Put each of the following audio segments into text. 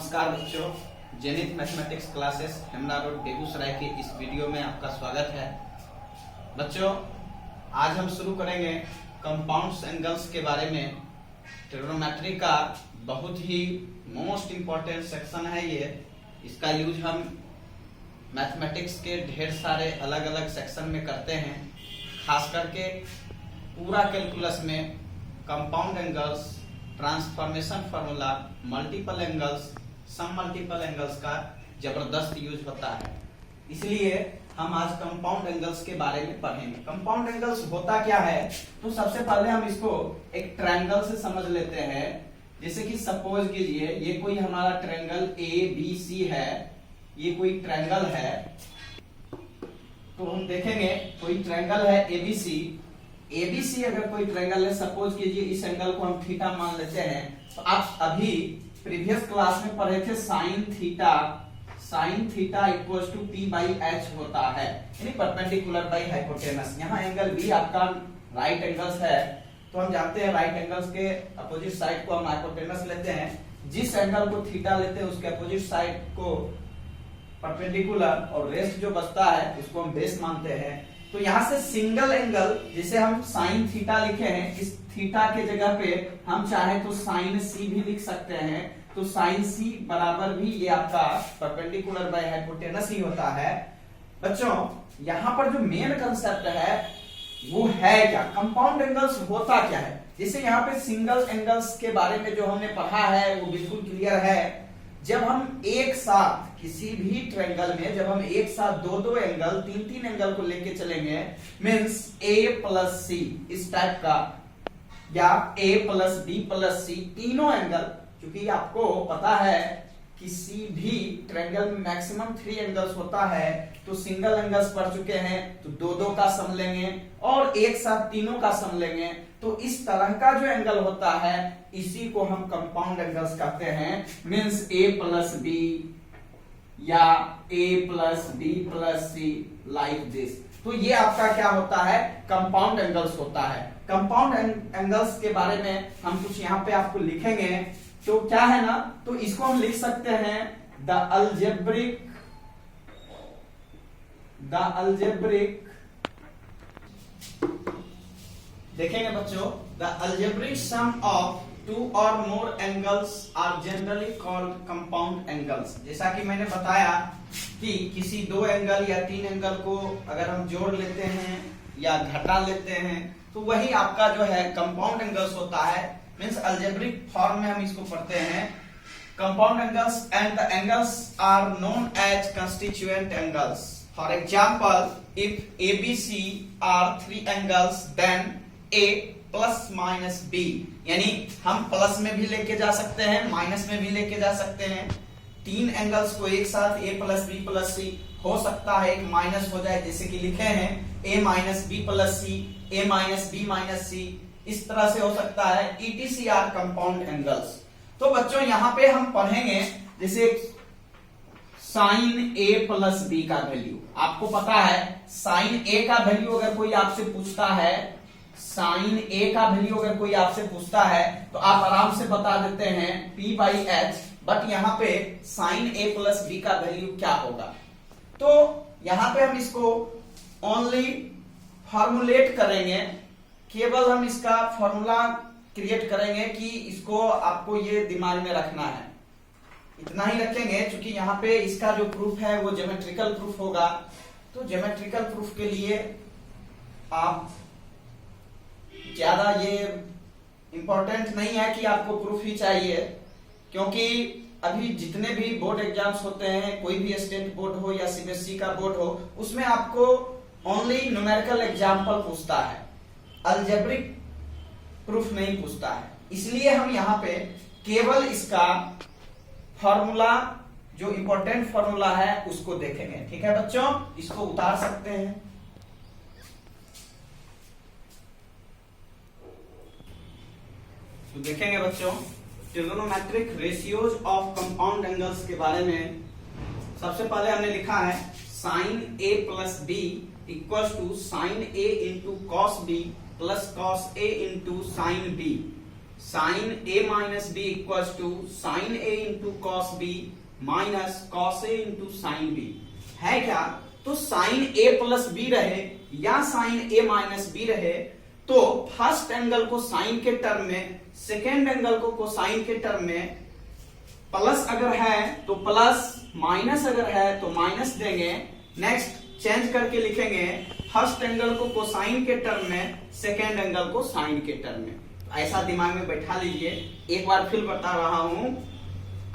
नमस्कार बच्चों, Zenith mathematics classes Hemna road Begusarai के इस वीडियो में आपका स्वागत है। बच्चों, आज हम शुरू करेंगे कंपाउंड्स एंगल्स के बारे में। ट्रिग्नोमेट्री का बहुत ही मोस्ट इम्पोर्टेंट सेक्शन है ये। इसका यूज हम मैथमेटिक्स के ढेर सारे अलग अलग सेक्शन में करते हैं। खास करके पूरा कैलकुलस में compound angles, transformation formula, multiple angles, sub multiple angles का जबरदस्त यूज होता है। इसलिए हम आज कंपाउंड एंगल्स के बारे में पढ़ेंगे। कंपाउंड एंगल्स होता क्या है, तो सबसे पहले हम इसको एक ट्रायंगल से समझ लेते हैं। जैसे कि सपोज कीजिए ये कोई हमारा ट्रायंगल ABC है, ये कोई ट्रायंगल है। तो हम देखेंगे कोई ट्रायंगल है ABC अगर कोई ट्रायंगल है, सपोज कीजिए इस एंगल को हम थीटा मान लेते हैं। तो आप अभी प्रीवियस क्लास में पढ़े थे sine theta equals to P/H होता है, यानी परपेंडिकुलर बाई हाइपोटेनस। यहाँ एंगल B आपका राइट एंगल्स है, तो हम जानते हैं राइट एंगल्स के अपोजिट साइड को हम हाइपोटेनस लेते हैं। जिस एंगल को थीटा लेते हैं उसके अपोजिट साइड को परपेंडिकुलर, और रेस्ट जो बचता है उसको हम बेस मानते हैं। तो यहाँ से सिंगल एंगल, जिसे हम साइन थीटा लिखे हैं, इस थीटा के जगह पे हम चाहे तो साइन C भी लिख सकते हैं। तो साइन C बराबर भी ये आपका परपेंडिकुलर बाय हाइपोटेनस ही होता है। बच्चों, यहाँ पर जो मेन कंसेप्ट है वो है क्या, कंपाउंड एंगल्स होता क्या है। जैसे यहाँ पे सिंगल एंगल्स के बारे में जो हमने पढ़ा है वो बिल्कुल क्लियर है। जब हम एक साथ किसी भी ट्रायंगल में, जब हम एक साथ दो एंगल, तीन एंगल को लेके चलेंगे, मींस A प्लस C इस टाइप का, या A plus B plus C, तीनों एंगल, क्योंकि आपको पता है किसी भी ट्रायंगल में मैक्सिमम 3 एंगल्स होता है। तो सिंगल एंगल्स पढ़ चुके हैं तो दो का सम लेंगे और एक साथ तीनों का सम लेंगे। तो इस तरह का जो एंगल होता है इसी को हम कंपाउंड एंगल्स कहते हैं। मींस A प्लस B या A plus B plus C like this. तो ये आपका क्या होता है, कंपाउंड एंगल्स होता है। कंपाउंड एंगल्स के बारे में हम कुछ यहाँ पे आपको लिखेंगे। तो क्या है ना, तो इसको हम लिख सकते हैं द अलजेब्रिक देखेंगे बच्चों, the algebraic sum of 2 or more angles are generally called compound angles। जैसा कि मैंने बताया कि किसी 2 एंगल या 3 एंगल को अगर हम जोड़ लेते हैं या घटा लेते हैं तो वही आपका जो है कंपाउंड एंगल्स होता है। मींस अलजेब्रिक फॉर्म में हम इसको पढ़ते हैं compound angles, and the angles are known as constituent angles. For example, if ABC are 3 angles then A plus minus B, यानी हम प्लस में भी लेके जा सकते हैं, माइनस में भी लेके जा सकते हैं। 3 एंगल्स को एक साथ A plus B plus C, हो सकता है एक माइनस हो जाए, जैसे कि लिखे हैं A minus B plus C, A minus B minus C, इस तरह से हो सकता है। ETC are compound angles. तो बच्चों यहाँ पे हम पढ़ेंगे जैसे साइन A प्लस B का वैल्यू। आपको पता है साइन A का वैल्यू अगर कोई आपसे पूछता है, साइन A का वैल्यू अगर कोई आपसे पूछता है तो आप आराम से बता देते हैं P/H। बट यहाँ पे साइन A प्लस B का वैल्यू क्या होगा, तो यहाँ पे हम इसको ओनली फॉर्मुलेट करेंगे, केवल हम इसका फॉर्मूला क्रिएट करेंगे कि इसको आपको ये दिमाग में रखना है। इतना ही रखेंगे, क्योंकि यहाँ पे इसका जो प्रूफ है वो ज्योमेट्रिकल प्रूफ होगा। तो ज्योमेट्रिकल प्रूफ के लिए आप ज्यादा ये इंपॉर्टेंट नहीं है कि आपको प्रूफ ही चाहिए, क्योंकि अभी जितने भी बोर्ड एग्जाम्स होते हैं, कोई भी स्टेट बोर्ड हो या CBSE का बोर्ड हो, उसमें आपको ओनली न्यूमेरिकल एग्जाम्पल पूछता है, अलजेब्रिक प्रूफ नहीं पूछता है। इसलिए हम यहाँ पे केवल इसका फॉर्मूला, जो इंपॉर्टेंट फॉर्मूला है उसको देखेंगे। ठीक है बच्चों, इसको उतार सकते हैं। तो देखेंगे बच्चों, trigonometric ratios of compound angles के बारे में। सबसे पहले हमने लिखा है sine A plus B equals to sine A into cos B plus cos A into sine B। Sine A minus B equal to sine A into cos B minus cos A into sine B है क्या। तो sign ए plus B रहे या sign A minus B रहे तो first angle को sign के term में, सेकेंड एंगल को कोसाइन के टर्म में, प्लस अगर है तो प्लस, माइनस अगर है तो माइनस देंगे। नेक्स्ट चेंज करके लिखेंगे फर्स्ट एंगल को कोसाइन के टर्म में, सेकेंड एंगल को साइन के टर्म में। ऐसा दिमाग में बैठा लीजिए। एक बार फिर बता रहा हूं,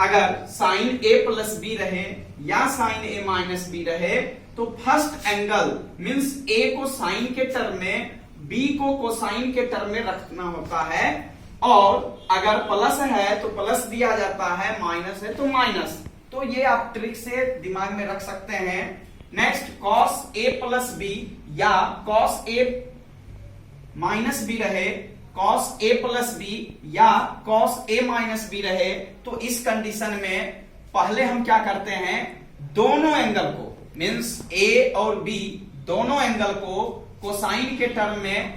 अगर साइन ए प्लस बी रहे या साइन ए माइनस बी रहे तो फर्स्ट एंगल मींस ए को साइन के टर्म में, बी को कोसाइन के टर्म में रखना होता है, और अगर प्लस है तो प्लस दिया जाता है, माइनस है तो माइनस। तो ये आप ट्रिक से दिमाग में रख सकते हैं। Next cos A plus B या कॉस ए माइनस बी रहे, कॉस ए प्लस बी या कॉस ए माइनस बी रहे तो इस कंडीशन में पहले हम क्या करते हैं, दोनों एंगल को मींस ए और बी दोनों एंगल को कोसाइन के टर्म में,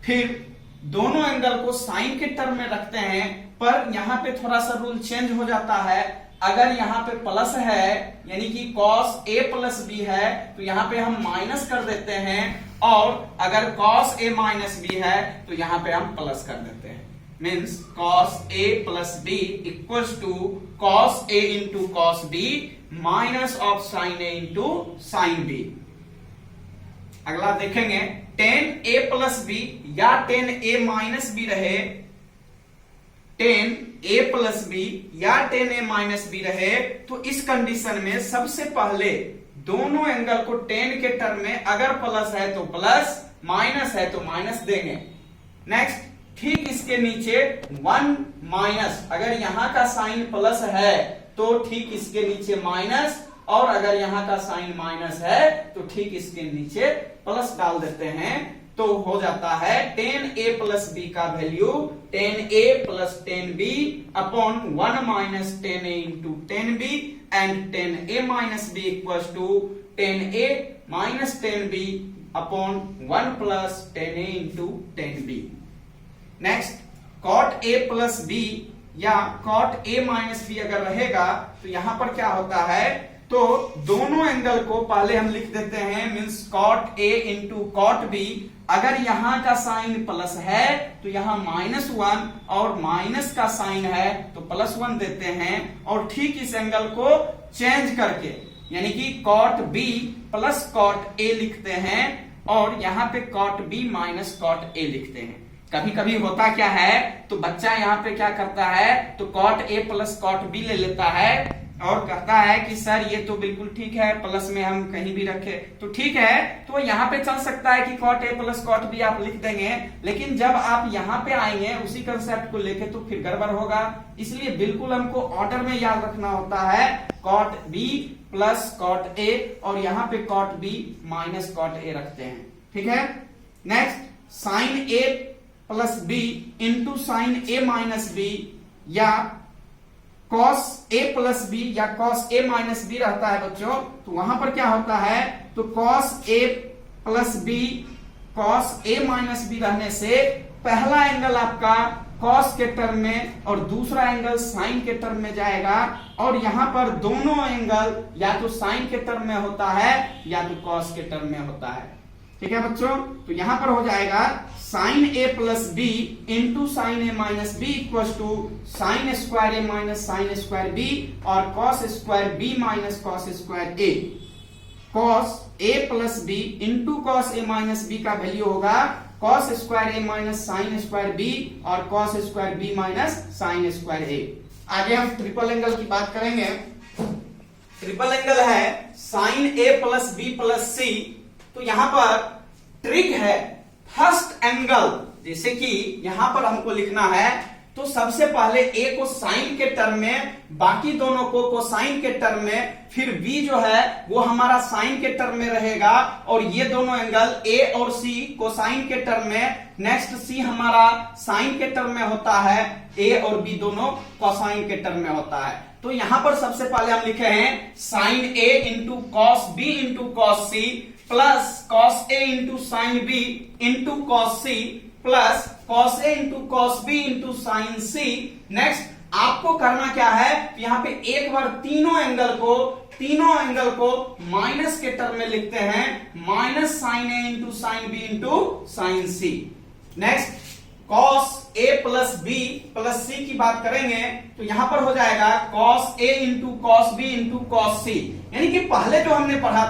फिर दोनों एंगल को साइन के टर्म में रखते हैं। पर यहां पे थोड़ा सा रूल चेंज हो जाता है। अगर यहां पे प्लस है यानी कि cos a प्लस बी है तो यहां पे हम माइनस कर देते हैं, और अगर cos a माइनस बी है तो यहां पे हम प्लस कर देते हैं। Means cos a plus B equals to cos a into cos b minus of sin a into sin b। अगला देखेंगे tan a प्लस बी या tan a माइनस बी रहे, tan a प्लस बी या tan a minus B रहे तो इस condition में सबसे पहले दोनों एंगल को tan के टर्म में, अगर प्लस है तो प्लस, माइनस है तो माइनस देंगे। नेक्स्ट ठीक इसके नीचे 1 माइनस, अगर यहां का साइन प्लस है तो ठीक इसके नीचे माइनस, और अगर यहां का साइन माइनस है तो ठीक इसके नीचे प्लस डाल देते हैं। तो हो जाता है tan a प्लस बी का value tan a plus tan b upon 1 minus tan a into tan b, and tan a minus b equals to tan a minus tan b upon 1 plus tan a into tan b। Next cot a plus b या cot a minus b अगर रहेगा तो यहां पर क्या होता है, तो दोनों एंगल को पहले हम लिख देते हैं means cot a into cot b। अगर यहां का साइन प्लस है तो यहां -1, और माइनस का साइन है तो +1 देते हैं, और ठीक इस एंगल को चेंज करके यानी कि cot b plus cot a लिखते हैं, और यहां पे cot b minus cot a लिखते हैं। कभी कभी होता क्या है, तो बच्चा यहाँ पे क्या करता है, तो cot a plus cot b ले लेता है और कहता है कि सर ये तो बिल्कुल ठीक है, प्लस में हम कहीं भी रखे तो ठीक है। तो यहाँ पे चल सकता है कि cot a plus cot b आप लिख देंगे, लेकिन जब आप यहाँ पे आएंगे उसी कंसेप्ट को लेके तो फिर गड़बड़ होगा। इसलिए बिल्कुल हमको ऑर्डर में याद रखना होता है, cot b plus cot a, और यहाँ पे cot b minus cot a रखते हैं। ठीक है। Next sine a plus b into sine a minus b या cos a प्लस बी या cos a माइनस बी रहता है बच्चों, तो वहां पर क्या होता है, तो cos a plus B cos a minus B रहने से पहला एंगल आपका cos के टर्म में और दूसरा एंगल sin के टर्म में जाएगा, और यहां पर दोनों एंगल या तो sin के टर्म में होता है या तो cos के टर्म में होता है। ठीक है बच्चों, तो यहां पर हो जाएगा sine a plus B into sine a minus B equal to sine square a minus sine square b, और cos square b minus cos square a। cos a plus B into cos a minus b का value होगा cos square a minus sine square b, और cos square b minus sine square a। आगे हम triple angle की बात करेंगे। Triple angle है sine a plus b plus c। तो यहां पर ट्रिक है, फर्स्ट एंगल जैसे कि यहां पर हमको लिखना है, तो सबसे पहले a को साइन के टर्म में, बाकी दोनों को कोसाइन के टर्म में, फिर b जो है वो हमारा साइन के टर्म में रहेगा, और ये दोनों एंगल a और c कोसाइन के टर्म में। नेक्स्ट c हमारा साइन के टर्म में होता है, a और b दोनों कोसाइन के टर्म में होता है। तो यहां पर सबसे पहले हम लिखे हैं sine a into cos b into cos c plus cos a into sine b into cos c plus cos A into cos B into sine C. Next आपको करना क्या है, यहां पे एक बार तीनों एंगल को माइनस के टर्म में लिखते हैं, minus sine A into sine B into sine C. Next cos A plus B plus C की बात करेंगे तो यहां पर हो जाएगा cos A into cos B into cos C. यानी कि पहले जो हमने पढ़ा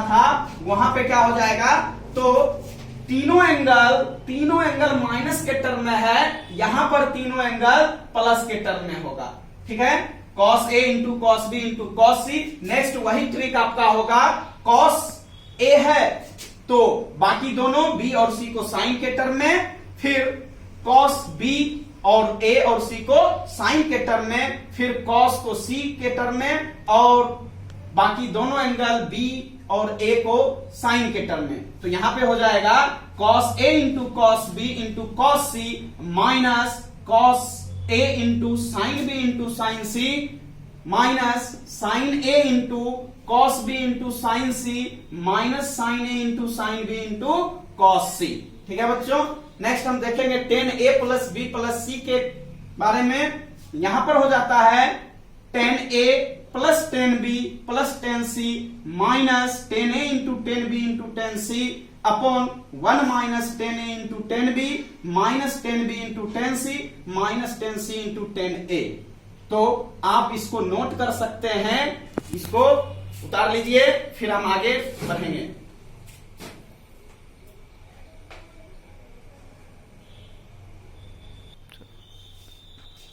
था वहां पे क्या हो जाएगा, तो तीनों एंगल माइनस के टर्म में है, यहां पर तीनों एंगल प्लस के टर्म में होगा। ठीक है, cos A into cos B into cos C. Next वही ट्रिक आपका होगा, कॉस ए है तो बाकी दोनों बी और सी को साइन के टर्म में, फिर कॉस बी और ए और सी को साइन के टर्म में, फिर कॉस को सी के टर्म में, और बाकी दोनों एंगल बी और ए को साइन के टर्म में। तो यहां पे हो जाएगा cos A into cos B into cos C minus cos A into sine B into sine C minus sine A into cos B into sine C minus sine A into sine B into cos C. ठीक है बच्चों, next हम देखेंगे tan A plus B plus C के बारे में। यहां पर हो जाता है tan A plus tan B plus tan C minus tan A into tan B into tan C upon 1 minus tan A into tan B minus tan B into tan C minus tan C into tan A. तो आप इसको note कर सकते हैं, इसको उतार लीजिए, फिर हम आगे बढ़ेंगे।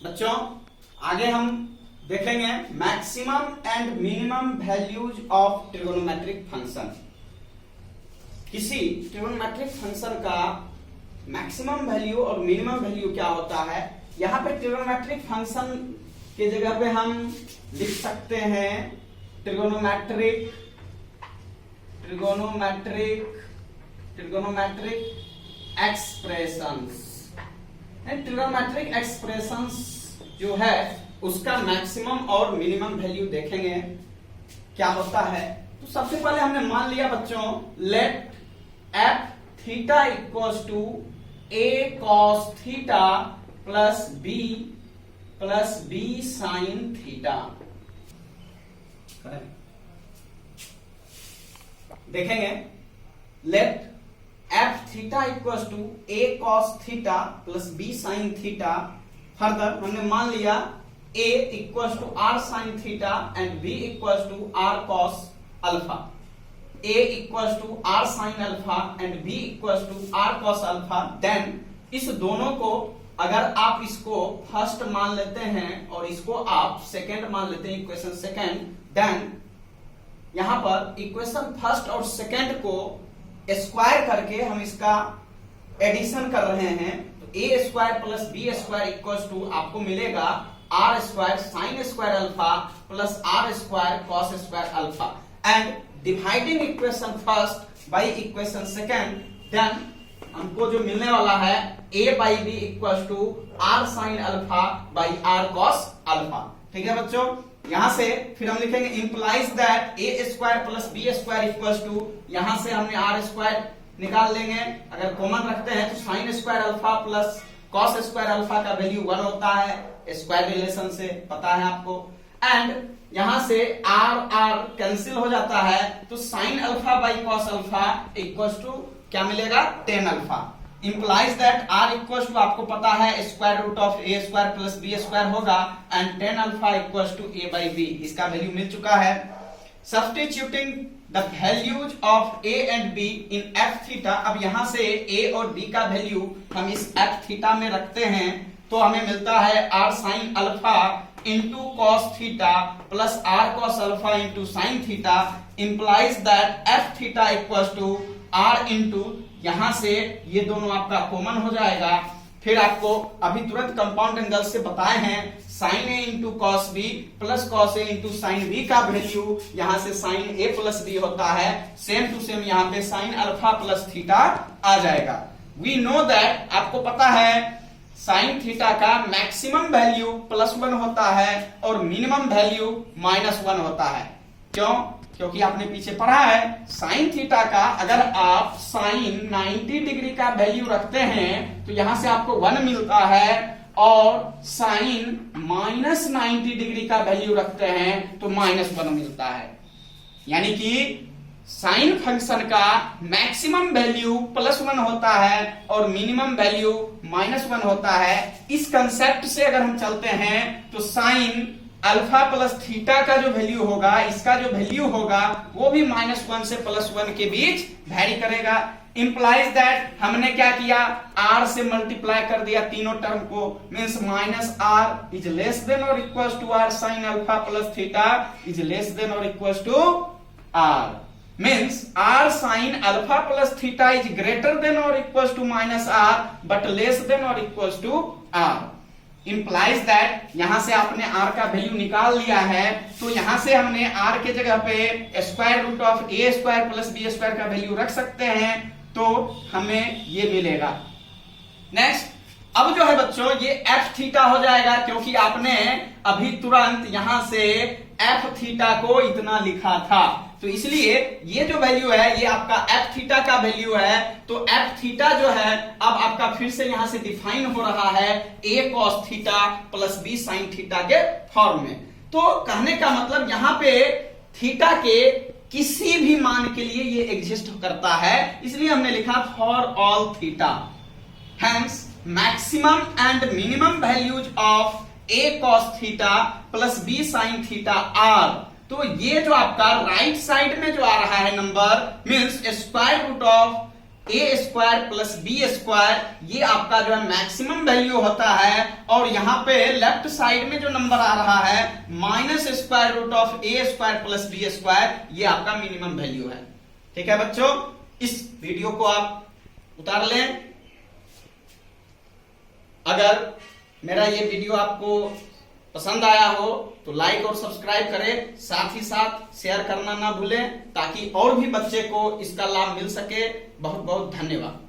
बच्चों आगे हम देखेंगे maximum and minimum values of trigonometric function. किसी ट्रिगोनोमेट्रिक फंक्शन का मैक्सिमम वैल्यू और मिनिमम वैल्यू क्या होता है। यहां पे ट्रिगोनोमेट्रिक फंक्शन के जगह पे हम लिख सकते हैं ट्रिगोनोमेट्रिक एक्सप्रेशंस। ट्रिगोनोमेट्रिक एक्सप्रेशंस जो है उसका मैक्सिमम और मिनिमम वैल्यू देखेंगे क्या होता है। तो सबसे पहले हमने मान लिया बच्चों, let F theta equals to A cos theta plus B sine theta. देखेंगे let F theta equals to A cos theta plus B sine theta. Further हमने मान लिया a equals to R sine theta and b equals to R cos alpha. a equals to R sine alpha and b equals to R cos alpha. Then इस दोनों को अगर आप इसको first मान लेते हैं और इसको आप सेकेंड मान लेते हैं, इक्वेशन सेकेंड, देन यहां पर इक्वेशन फर्स्ट और सेकेंड को स्क्वायर करके हम इसका एडिशन कर रहे हैं। तो A square plus B square equals to आपको मिलेगा R square sine square alpha plus R square cos square alpha. And dividing equation first by equation second, then हमको जो मिलने वाला है a by B equals to R sine alpha by R cos alpha. ठीक है बच्चों, यहां से फिर हम लिखेंगे implies that A square plus B square equals to, यहां से हमने आर स्क्वायर निकाल लेंगे, अगर कॉमन रखते हैं तो sign square alpha plus cos square alpha का वैल्यू 1 होता है, स्क्वायर रिलेशन से पता है आपको। एंड यहां से आर कैंसिल हो जाता है, तो sine alpha by cos alpha equals to क्या मिलेगा, tan alpha. Implies that R equals to आपको पता है square root of A square plus B square होगा and tan alpha equals to A by B, इसका वैल्यू मिल चुका है। Substituting the values of A and B in F theta, अब यहां से ए और बी का वैल्यू हम इस एफ थीटा में रखते हैं तो हमें मिलता है R sine alpha into cos theta plus R cos alpha into sine theta. Implies that F theta equals to R into, यहां से ये दोनों आपका कॉमन हो जाएगा। फिर आपको अभी तुरंत कंपाउंड एंगल से बताए हैं sine A into cos B plus cos A into sine B का वैल्यू यहां से साइन ए प्लस बी होता है, सेम टू सेम यहां पे साइन अल्फा प्लस थीटा आ जाएगा। वी नो दैट, आपको पता है साइन थीटा का मैक्सिमम वैल्यू +1 होता है और मिनिमम वैल्यू -1 होता है। क्यों? क्योंकि आपने पीछे पढ़ा है साइन थीटा का अगर आप साइन 90 डिग्री का वैल्यू रखते हैं तो यहां से आपको 1 मिलता है, और साइन माइनस 90 डिग्री का वैल्यू रखते हैं तो -1 मिलता है। यानी कि साइन फंक्शन का मैक्सिमम वैल्यू +1 होता है और मिनिमम वैल्यू -1 होता है। इस कंसेप्ट से अगर हम चलते हैं तो साइन अल्फा प्लस थीटा का जो वैल्यू होगा, इसका जो वैल्यू होगा वो भी -1 से +1 के बीच वैरी करेगा। इंप्लाइज दैट हमने क्या किया, r से मल्टीप्लाई कर दिया तीनों टर्म को, means -r is less than और equal to r sine alpha plus theta is less than और equal to r, means r sine alpha plus theta is greater than और equal to -r but less than और equal to r। Implies that यहां से आपने r का value निकाल लिया है, तो यहां से हमने r के जगह पे square root of a square plus b square का वैल्यू रख सकते हैं, तो हमें ये मिलेगा। नेक्स्ट, अब जो है बच्चों ये एफ थीटा हो जाएगा, क्योंकि आपने अभी तुरंत यहां से एफ थीटा को इतना लिखा था, तो इसलिए ये जो वैल्यू है ये आपका एफ थीटा का वैल्यू है। तो एफ थीटा जो है अब आपका फिर से यहां से डिफाइन हो रहा है a cos theta plus b sin theta के फॉर्म में। तो कहने का मतलब यहां पे थीटा के किसी भी मान के लिए ये एग्जिस्ट करता है, इसलिए हमने लिखा for all theta. Hence maximum and minimum values of a cos theta plus b sin theta R. तो ये जो आपका राइट साइड में जो आ रहा है number, means square root of a square plus b square, ये आपका जो है मैक्सिमम वैल्यू होता है, और यहां पे लेफ्ट साइड में जो नंबर आ रहा है minus square root of a square plus b square, ये आपका मिनिमम वैल्यू है। ठीक है बच्चों, इस वीडियो को आप उतार लें। अगर मेरा ये वीडियो आपको पसंद आया हो तो लाइक और सब्सक्राइब करें, साथ ही साथ शेयर करना ना भूलें, ताकि और भी बच्चे को इसका लाभ मिल सके। बहुत बहुत धन्यवाद।